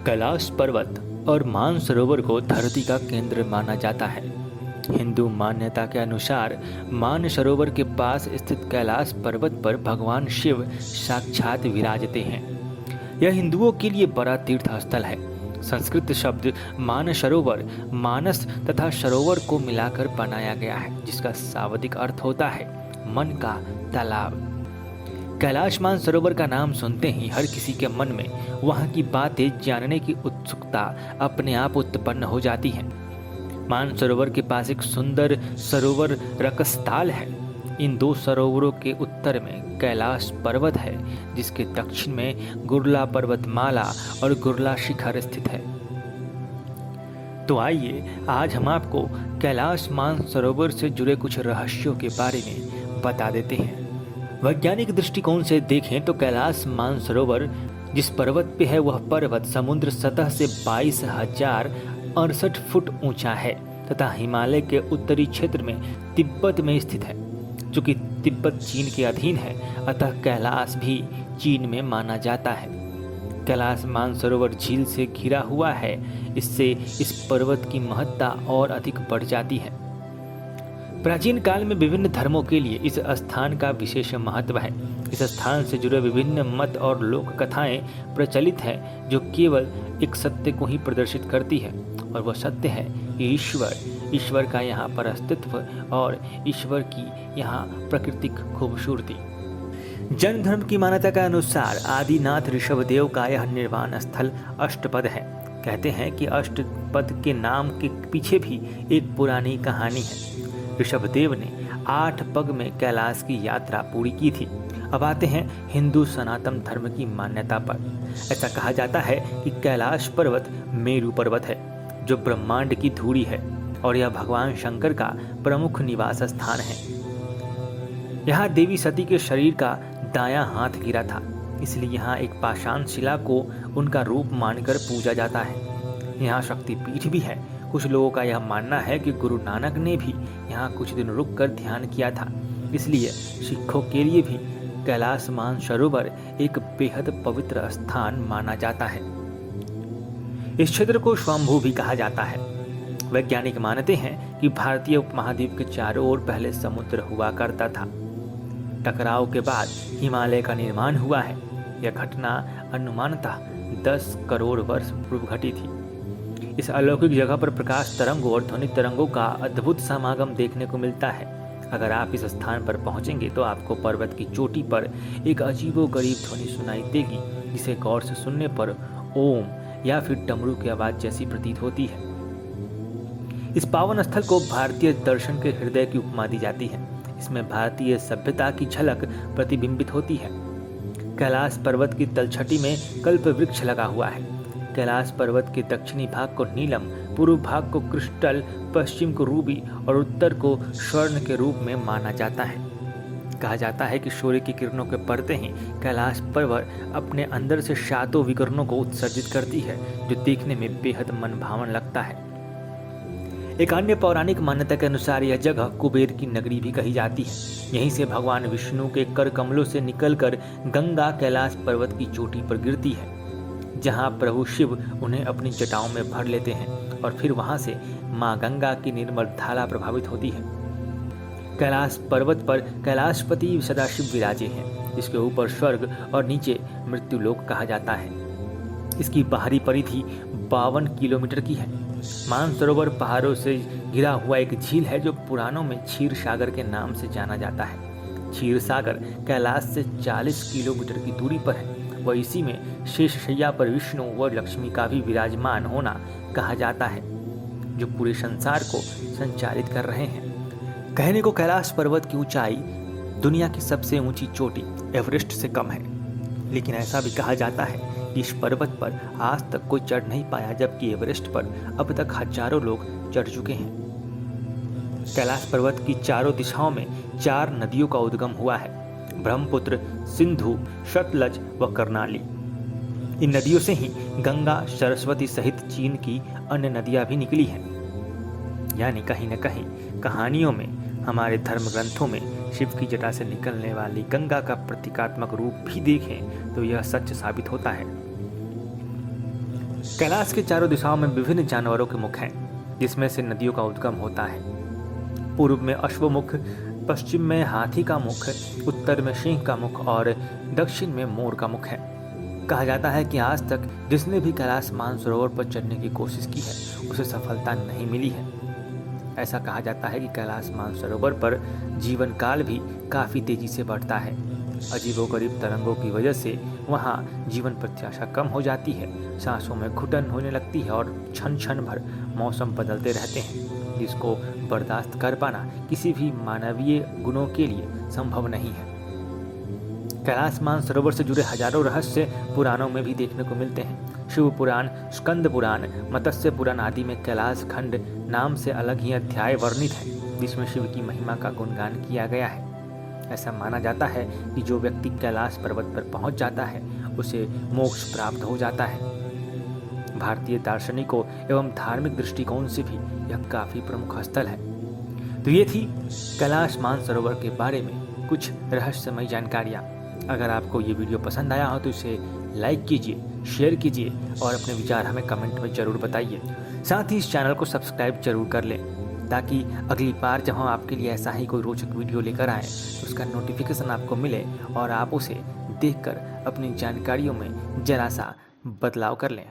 कैलाश पर्वत और मानसरोवर को धरती का केंद्र माना जाता है। हिंदू मान्यता के अनुसार मानसरोवर के पास स्थित कैलाश पर्वत पर भगवान शिव साक्षात विराजते हैं। यह हिंदुओं के लिए बड़ा तीर्थ स्थल है। संस्कृत शब्द मानसरोवर मानस तथा सरोवर को मिलाकर बनाया गया है, जिसका शाब्दिक अर्थ होता है मन का तालाब। कैलाश मानसरोवर का नाम सुनते ही हर किसी के मन में वहाँ की बातें जानने की उत्सुकता अपने आप उत्पन्न हो जाती है। मानसरोवर के पास एक सुंदर सरोवर रकसताल है। इन दो सरोवरों के उत्तर में कैलाश पर्वत है, जिसके दक्षिण में गुरला पर्वतमाला और गुरला शिखर स्थित है। तो आइए आज हम आपको कैलाश मानसरोवर से जुड़े कुछ रहस्यों के बारे में बता देते हैं। वैज्ञानिक दृष्टिकोण से देखें तो कैलाश मानसरोवर जिस पर्वत पे है, वह पर्वत समुद्र सतह से 22,068 फुट ऊंचा है तथा हिमालय के उत्तरी क्षेत्र में तिब्बत में स्थित है। चूंकि तिब्बत चीन के अधीन है, अतः कैलाश भी चीन में माना जाता है। कैलाश मानसरोवर झील से घिरा हुआ है, इससे इस पर्वत की महत्ता और अधिक बढ़ जाती है। प्राचीन काल में विभिन्न धर्मों के लिए इस स्थान का विशेष महत्व है। इस स्थान से जुड़े विभिन्न मत और लोक कथाएं प्रचलित हैं, जो केवल एक सत्य को ही प्रदर्शित करती है, और वह सत्य है ईश्वर का यहाँ पर अस्तित्व और ईश्वर की यहाँ प्राकृतिक खूबसूरती। जैन धर्म की मान्यता के अनुसार आदिनाथ ऋषभदेव का यह निर्वाण स्थल अष्टपद है। कहते हैं कि अष्टपद के नाम के पीछे भी एक पुरानी कहानी है। ऋषभदेव ने 8 पग में कैलाश की यात्रा पूरी की थी। अब आते हैं हिंदू सनातन धर्म की मान्यता पर। ऐसा कहा जाता है कि कैलाश पर्वत मेरु पर्वत है, जो ब्रह्मांड की धूरी है, और यह भगवान शंकर का प्रमुख निवास स्थान है। यहाँ देवी सती के शरीर का दायां हाथ गिरा था, इसलिए यहाँ एक पाषाण शिला को उनका रूप मानकर पूजा जाता है। यहाँ शक्तिपीठ भी है। कुछ लोगों का यह मानना है कि गुरु नानक ने भी यहाँ कुछ दिन रुककर ध्यान किया था, इसलिए सिखों के लिए भी कैलाश मानसरोवर एक बेहद पवित्र स्थान माना जाता है। इस क्षेत्र को स्वयंभू भी कहा जाता है। वैज्ञानिक मानते हैं कि भारतीय उपमहाद्वीप के चारों ओर पहले समुद्र हुआ करता था। टकराव के बाद हिमालय का निर्माण हुआ है। यह घटना अनुमानतः 10 करोड़ वर्ष पूर्व घटी थी। इस अलौकिक जगह पर प्रकाश तरंगों और ध्वनि तरंगों का अद्भुत समागम देखने को मिलता है। अगर आप इस स्थान पर पहुंचेंगे तो आपको पर्वत की चोटी पर एक अजीबोगरीब ध्वनि सुनाई देगी, जिसे गौर से सुनने पर ओम या फिर डमरू की आवाज जैसी प्रतीत होती है। इस पावन स्थल को भारतीय दर्शन के हृदय की उपमा दी जाती है। इसमें भारतीय सभ्यता की झलक प्रतिबिंबित होती है। कैलाश पर्वत की तलछटी में कल्प वृक्ष लगा हुआ है। कैलाश पर्वत के दक्षिणी भाग को नीलम, पूर्व भाग को क्रिस्टल, पश्चिम को रूबी और उत्तर को स्वर्ण के रूप में माना जाता है। कहा जाता है कि सूर्य की किरणों के पड़ते ही कैलाश पर्वत अपने अंदर से 7 विकिरणों को उत्सर्जित करती है, जो देखने में बेहद मनभावन लगता है। एक अन्य पौराणिक मान्यता के अनुसार यह जगह कुबेर की नगरी भी कही जाती है। यहीं से भगवान विष्णु के कर कमलों से निकलकर गंगा कैलाश पर्वत की चोटी पर गिरती है, जहां प्रभु शिव उन्हें अपनी जटाओं में भर लेते हैं और फिर वहां से मां गंगा की निर्मल धारा प्रभावित होती है। कैलाश पर्वत पर कैलाशपति सदाशिव विराजे हैं, जिसके ऊपर स्वर्ग और नीचे मृत्युलोक कहा जाता है। इसकी बाहरी परिधि 52 किलोमीटर की है। मानसरोवर पहाड़ों से घिरा हुआ एक झील है, जो पुराणों में क्षीर सागर के नाम से जाना जाता है। क्षीर सागर कैलाश से 40 किलोमीटर की दूरी पर है। वह इसी में शेषशैया पर विष्णु व लक्ष्मी का भी विराजमान होना कहा जाता है, जो पूरे संसार को संचालित कर रहे हैं। कहने को कैलाश पर्वत की ऊंचाई दुनिया की सबसे ऊंची चोटी एवरेस्ट से कम है, लेकिन ऐसा भी कहा जाता है कि इस पर्वत पर आज तक कोई चढ़ नहीं पाया, जबकि एवरेस्ट पर अब तक हजारों लोग चढ़ चुके हैं। कैलाश पर्वत की चारों दिशाओं में 4 नदियों का उद्गम हुआ है: ब्रह्मपुत्र, सिंधु, सतलज व कर्णाली। इन नदियों से ही गंगा, सरस्वती सहित चीन की अन्य नदियां भी निकली हैं। यानी कहीं न कहीं कहानियों में, हमारे धर्म ग्रंथों में शिव की जटा से निकलने वाली गंगा का प्रतीकात्मक रूप भी देखें तो यह सच साबित होता है। कैलाश के चारों दिशाओं में विभिन्न जानवरों के मुख हैं, जिसमें से नदियों का उद्गम होता है। पूर्व में अश्वमुख, पश्चिम में हाथी का मुख, उत्तर में सिंह का मुख और दक्षिण में मोर का मुख है। कहा जाता है कि आज तक जिसने भी कैलाश मानसरोवर पर चढ़ने की कोशिश की है उसे सफलता नहीं मिली है। ऐसा कहा जाता है कि कैलाश मानसरोवर पर जीवन काल भी काफ़ी तेजी से बढ़ता है। अजीबोगरीब तरंगों की वजह से वहाँ जीवन प्रत्याशा कम हो जाती है, सांसों में घुटन होने लगती है और क्षण क्षण भर मौसम बदलते रहते हैं, जिसको बर्दाश्त कर पाना किसी भी मानवीय गुणों के लिए संभव नहीं है। कैलाश मानसरोवर से जुड़े हजारों रहस्य पुराणों में भी देखने को मिलते हैं। शिव पुराण, स्कंद पुराण, मत्स्य पुराण आदि में कैलाश खंड नाम से अलग ही अध्याय वर्णित है, जिसमें शिव की महिमा का गुणगान किया गया है। ऐसा माना जाता है कि जो व्यक्ति कैलाश पर्वत पर पहुंच जाता है उसे मोक्ष प्राप्त हो जाता है। भारतीय दार्शनिकों एवं धार्मिक दृष्टिकोण से भी यह काफी प्रमुख स्थल है। तो ये थी कैलाश मानसरोवर के बारे में कुछ रहस्यमय जानकारियाँ। अगर आपको ये वीडियो पसंद आया हो तो इसे लाइक कीजिए, शेयर कीजिए और अपने विचार हमें कमेंट में ज़रूर बताइए। साथ ही इस चैनल को सब्सक्राइब जरूर कर लें, ताकि अगली बार जब हम आपके लिए ऐसा ही कोई रोचक वीडियो लेकर आएँ तो उसका नोटिफिकेशन आपको मिले और आप उसे देखकर अपनी जानकारियों में जरा सा बदलाव कर लें।